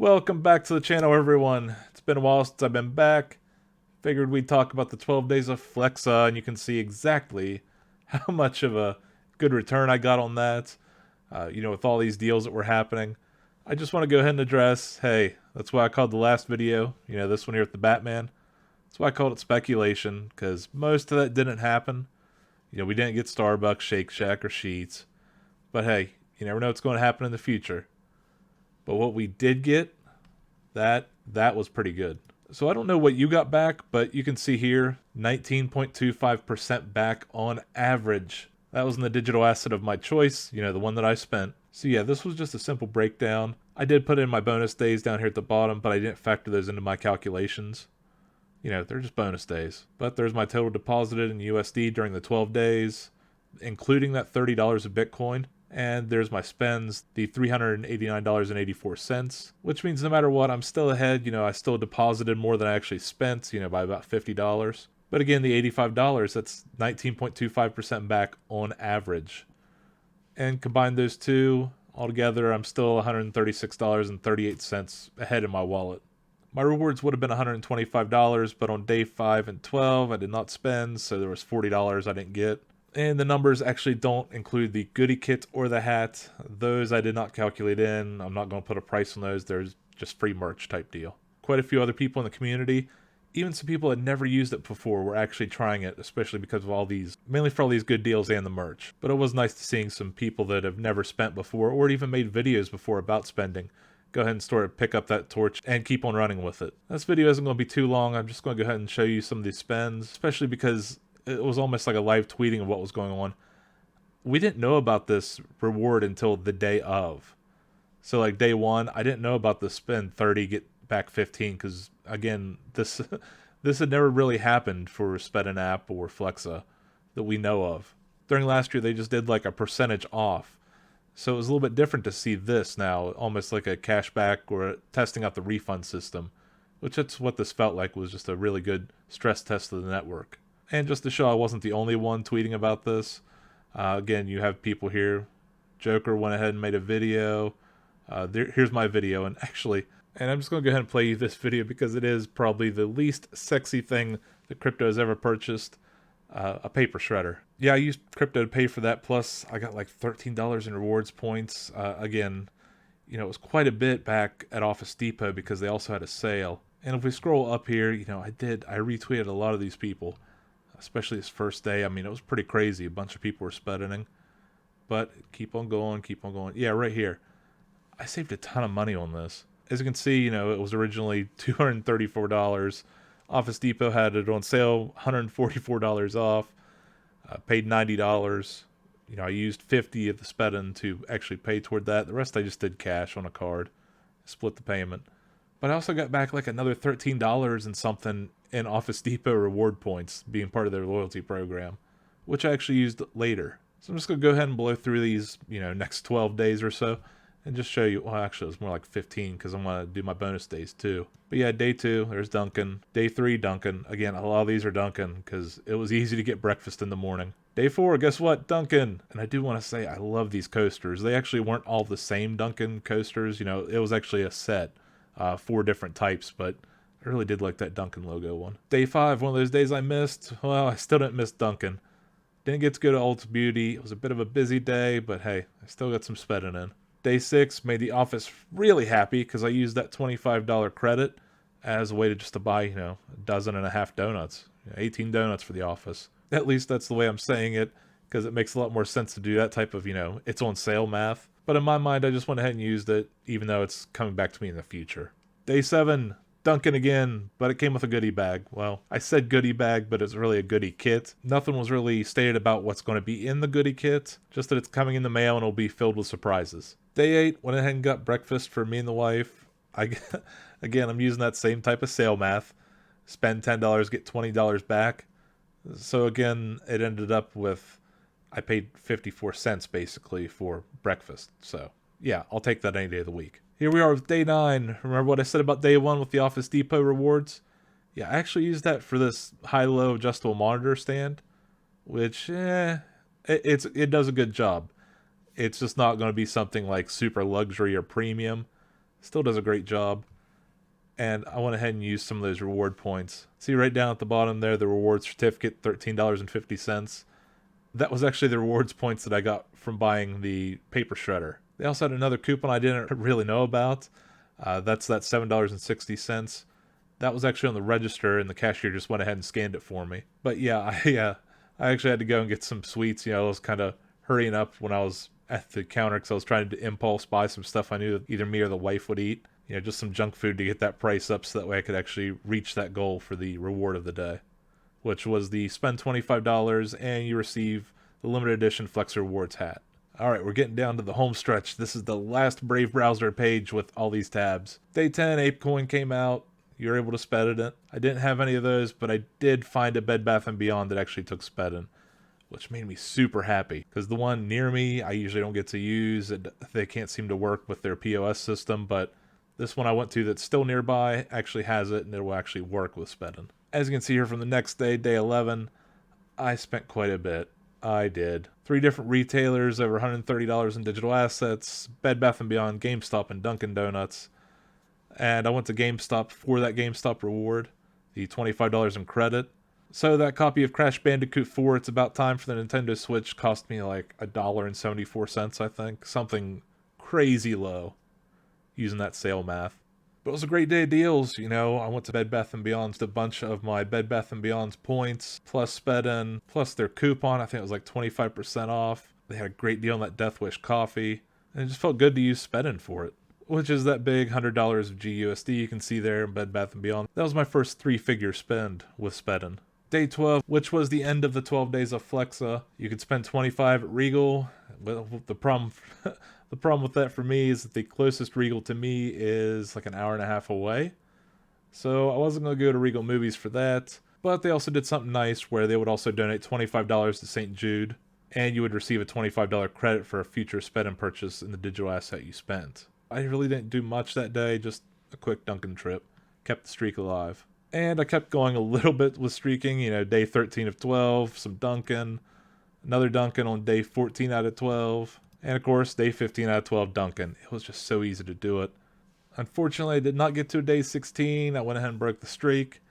Welcome back to the channel, everyone. It's been a while since I've been back. Figured we'd talk about the 12 Days of Flexa, and you can see exactly how much of a good return I got on that. With all these deals that were happening. I just want to go ahead and address, hey, that's why I called the last video, this one here with the Batman. That's why I called it speculation, because most of that didn't happen. We didn't get Starbucks, Shake Shack, or Sheets. But hey, you never know what's going to happen in the future. But what we did get, that was pretty good. So I don't know what you got back, but you can see here 19.25% back on average. That was in the digital asset of my choice, the one that I spent. So yeah, this was just a simple breakdown. I did put in my bonus days down here at the bottom, but I didn't factor those into my calculations. They're just bonus days. But there's my total deposited in USD during the 12 days, including that $30 of Bitcoin. And there's my spends, the $389.84, which means no matter what, I'm still ahead. I still deposited more than I actually spent, by about $50. But again, the $85, that's 19.25% back on average. And combine those two, altogether, I'm still $136.38 ahead in my wallet. My rewards would have been $125, but on day 5 and 12, I did not spend, so there was $40 I didn't get. And the numbers actually don't include the goodie kit or the hat. Those I did not calculate in. I'm not going to put a price on those. There's just free merch type deal. Quite a few other people in the community, even some people that had never used it before, were actually trying it, especially because of all these, mainly for all these good deals and the merch. But it was nice to seeing some people that have never spent before or even made videos before about spending go ahead and sort of pick up that torch and keep on running with it. This video isn't going to be too long. I'm just going to go ahead and show you some of these spends, especially because it was almost like a live tweeting of what was going on. We didn't know about this reward until the day of. So like day 1, I didn't know about the spend 30, get back 15, because again, this had never really happened for Spedn app or Flexa that we know of. During last year, they just did like a percentage off. So it was a little bit different to see this now, almost like a cashback or testing out the refund system, which that's what this felt like, was just a really good stress test of the network. And just to show I wasn't the only one tweeting about this, again, you have people here. Joker went ahead and made a video. Here's my video, and I'm just going to go ahead and play you this video because it is probably the least sexy thing that crypto has ever purchased. A paper shredder. Yeah, I used crypto to pay for that, plus I got like $13 in rewards points. Again, it was quite a bit back at Office Depot because they also had a sale. And if we scroll up here, I retweeted a lot of these people, especially this first day. I mean, it was pretty crazy. A bunch of people were speddening. But keep on going, keep on going. Yeah, right here. I saved a ton of money on this. As you can see, it was originally $234. Office Depot had it on sale, $144 off. Paid $90. I used $50 of the Spedn to actually pay toward that. The rest I just did cash on a card. Split the payment. But I also got back like another $13 and something in Office Depot reward points, being part of their loyalty program, which I actually used later. So I'm just going to go ahead and blow through these, next 12 days or so, and just show you. Well, actually, it was more like 15 because I'm going to do my bonus days too. But yeah, day 2, there's Duncan. Day 3, Duncan. Again, a lot of these are Duncan because it was easy to get breakfast in the morning. Day 4, guess what? Duncan. And I do want to say I love these coasters. They actually weren't all the same Duncan coasters. It was actually a set, 4 different types, but I really did like that Duncan logo one. Day 5, one of those days I missed. Well, I still didn't miss Duncan. Didn't get to go to Ulta Beauty. It was a bit of a busy day, but hey, I still got some Spedn in. Day 6 made the office really happy because I used that $25 credit as a way to just to buy, a dozen and a half donuts. 18 donuts for the office. At least that's the way I'm saying it, because it makes a lot more sense to do that type of, it's on sale math. But in my mind, I just went ahead and used it, even though it's coming back to me in the future. Day 7, Duncan again, but it came with a goodie bag. Well, I said goodie bag, but it's really a goodie kit. Nothing was really stated about what's going to be in the goodie kit, just that it's coming in the mail and it'll be filled with surprises. Day 8, went ahead and got breakfast for me and the wife. Again, I'm using that same type of sale math. Spend $10, get $20 back. So again, it ended up with, I paid 54 cents basically for breakfast. So yeah, I'll take that any day of the week. Here we are with day 9. Remember what I said about day 1 with the Office Depot rewards? Yeah, I actually used that for this high-low adjustable monitor stand, which, it does a good job. It's just not going to be something like super luxury or premium. Still does a great job. And I went ahead and used some of those reward points. See right down at the bottom there, the reward certificate, $13.50. That was actually the rewards points that I got from buying the paper shredder. They also had another coupon I didn't really know about. That's that $7.60. That was actually on the register, and the cashier just went ahead and scanned it for me. But yeah, I actually had to go and get some sweets. I was kind of hurrying up when I was at the counter because I was trying to impulse buy some stuff I knew that either me or the wife would eat. Just some junk food to get that price up so that way I could actually reach that goal for the reward of the day, which was the spend $25 and you receive the limited edition Flex Rewards hat. Alright, we're getting down to the home stretch. This is the last Brave browser page with all these tabs. Day 10, ApeCoin came out. You're able to Spedn it. I didn't have any of those, but I did find a Bed Bath & Beyond that actually took Spedn, which made me super happy. Because the one near me, I usually don't get to use. They can't seem to work with their POS system, but this one I went to that's still nearby actually has it, and it will actually work with Spedn. As you can see here from the next day, day 11, I spent quite a bit. I did. 3 different retailers, over $130 in digital assets, Bed Bath & Beyond, GameStop, and Dunkin' Donuts. And I went to GameStop for that GameStop reward, the $25 in credit. So that copy of Crash Bandicoot 4, It's About Time for the Nintendo Switch cost me like $1.74, I think. Something crazy low using that sale math. But it was a great day of deals. I went to Bed Bath & Beyond's, a bunch of my Bed Bath & Beyond's points, plus Spedn, plus their coupon. I think it was like 25% off. They had a great deal on that Death Wish coffee. And it just felt good to use Spedn for it, which is that big $100 of GUSD you can see there in Bed Bath & Beyond. That was my first 3-figure spend with Spedn. Day 12, which was the end of the 12 days of Flexa. You could spend 25 at Regal. Well, the problem with that for me is that the closest Regal to me is like an hour and a half away. So I wasn't going to go to Regal Movies for that. But they also did something nice where they would also donate $25 to St. Jude, and you would receive a $25 credit for a future Spedn purchase in the digital asset you spent. I really didn't do much that day, just a quick Dunkin' trip. Kept the streak alive. And I kept going a little bit with streaking, day 13 of 12, some Dunkin', another Dunkin' on day 14 out of 12, and of course, day 15 out of 12 Dunkin'. It was just so easy to do it. Unfortunately, I did not get to day 16. I went ahead and broke the streak.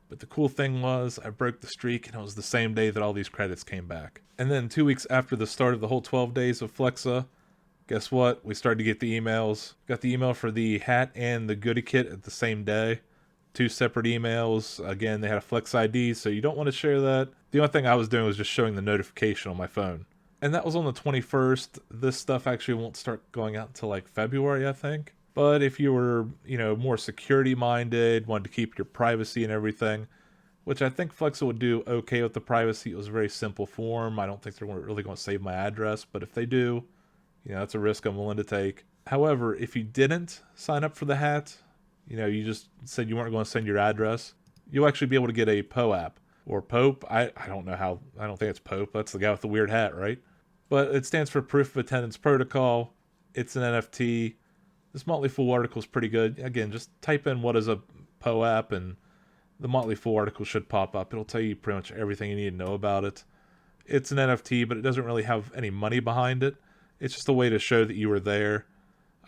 But the cool thing was, I broke the streak, and it was the same day that all these credits came back. And then 2 weeks after the start of the whole 12 days of Flexa, guess what? We started to get the emails. Got the email for the hat and the goodie kit at the same day. 2 separate emails. Again, they had a Flex ID, so you don't want to share that. The only thing I was doing was just showing the notification on my phone. And that was on the 21st. This stuff actually won't start going out until like February, I think. But if you were, more security-minded, wanted to keep your privacy and everything, which I think Flexa would do okay with the privacy. It was a very simple form. I don't think they're really going to save my address, but if they do, that's a risk I'm willing to take. However, if you didn't sign up for the hat, you just said you weren't going to send your address, you'll actually be able to get a POAP. Or POAP. I don't know how. I don't think it's POAP. That's the guy with the weird hat, right? But it stands for Proof of Attendance Protocol. It's an NFT. This Motley Fool article is pretty good. Again, just type in what is a POAP and the Motley Fool article should pop up. It'll tell you pretty much everything you need to know about it. It's an NFT, but it doesn't really have any money behind it. It's just a way to show that you were there.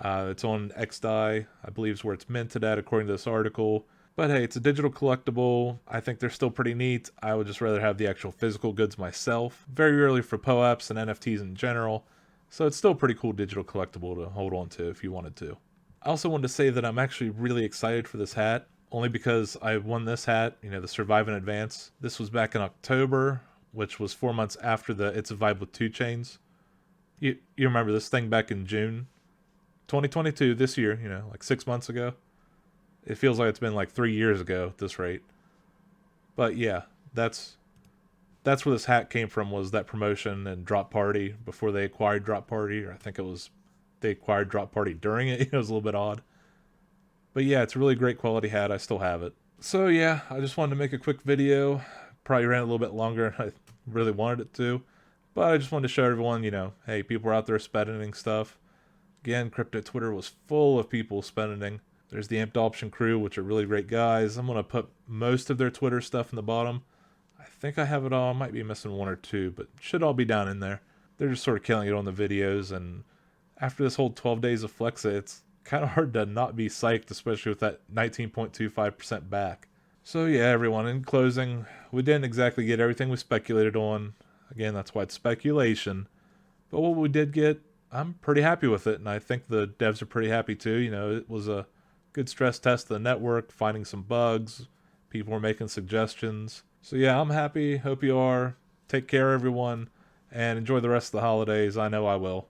It's on XDAI, I believe is where it's minted at according to this article. But hey, it's a digital collectible. I think they're still pretty neat. I would just rather have the actual physical goods myself. Very rarely for POAPs and NFTs in general. So it's still a pretty cool digital collectible to hold on to if you wanted to. I also wanted to say that I'm actually really excited for this hat. Only because I won this hat, the Survive in Advance. This was back in October, which was 4 months after the It's a Vibe with 2 Chains. You remember this thing back in June 2022, this year, like 6 months ago. It feels like it's been like 3 years ago at this rate. But yeah, that's where this hat came from, was that promotion and Drop Party before they acquired Drop Party. Or I think it was they acquired Drop Party during it. It was a little bit odd. But yeah, it's a really great quality hat. I still have it. So yeah, I just wanted to make a quick video. Probably ran a little bit longer than I really wanted it to. But I just wanted to show everyone, hey, people are out there spending stuff. Again, Crypto Twitter was full of people spending. There's the Amped Option crew, which are really great guys. I'm going to put most of their Twitter stuff in the bottom. I think I have it all. I might be missing 1 or 2, but should all be down in there. They're just sort of killing it on the videos. And after this whole 12 days of Flexa, it's kind of hard to not be psyched, especially with that 19.25% back. So yeah, everyone, in closing, we didn't exactly get everything we speculated on. Again, that's why it's speculation. But what we did get, I'm pretty happy with it, and I think the devs are pretty happy too. It was a good stress test of the network, finding some bugs. People were making suggestions. So yeah, I'm happy. Hope you are. Take care, everyone, and enjoy the rest of the holidays. I know I will.